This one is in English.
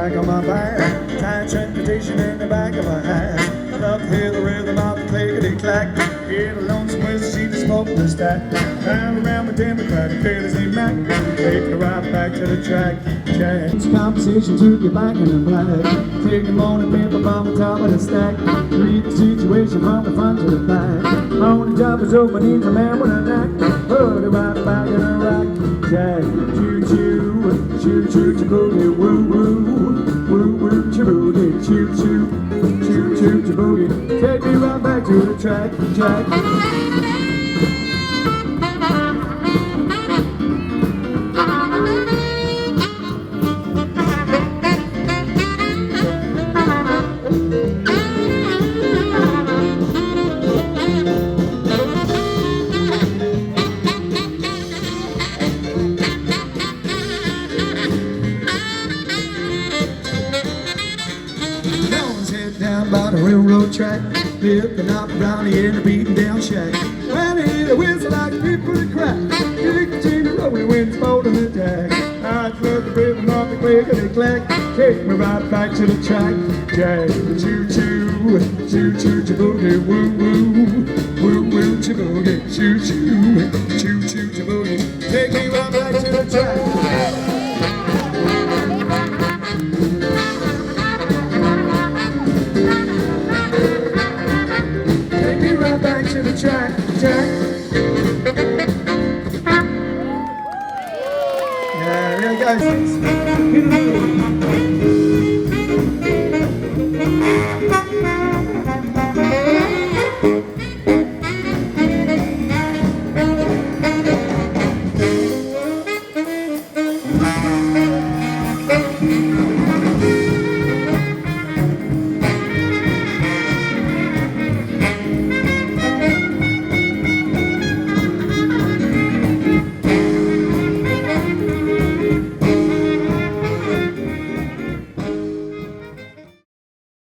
back on my back. Tight transportation in the back of my hat. Love to hear the rhythm of the clickety-clack. Get a lonesome whiskey, she just smoking the stack. Round around with Democratic feelings in Mac. Take the ride back to the track. Jack. It's competition to get back in the black. Take the morning paper from the top of the stack. Read the situation from the front to the back. Morning job is open, needs a man with a knack. Put it right back in the rack. Jack. Choo-choo, choo-choo, choo-boogie, woo-woo. Woo-woo, choo-boogie, choo-choo, choo-choo, choo-boogie. Take me right back to the track, Jack. Down by the railroad track, flipping up brownie in a beaten down shack. When I hear the whistle like a beat for the crack, kick the chain and rolling winds folding the deck. I love the rhythm of the clickety clack. Take me right back to the track, Jack. Choo choo, choo choo, choo-boogie, woo woo, woo woo, choo-boogie, choo choo, choo choo, choo-boogie. Take me right back to the track. Back to the track, Jack. Yeah, there you go.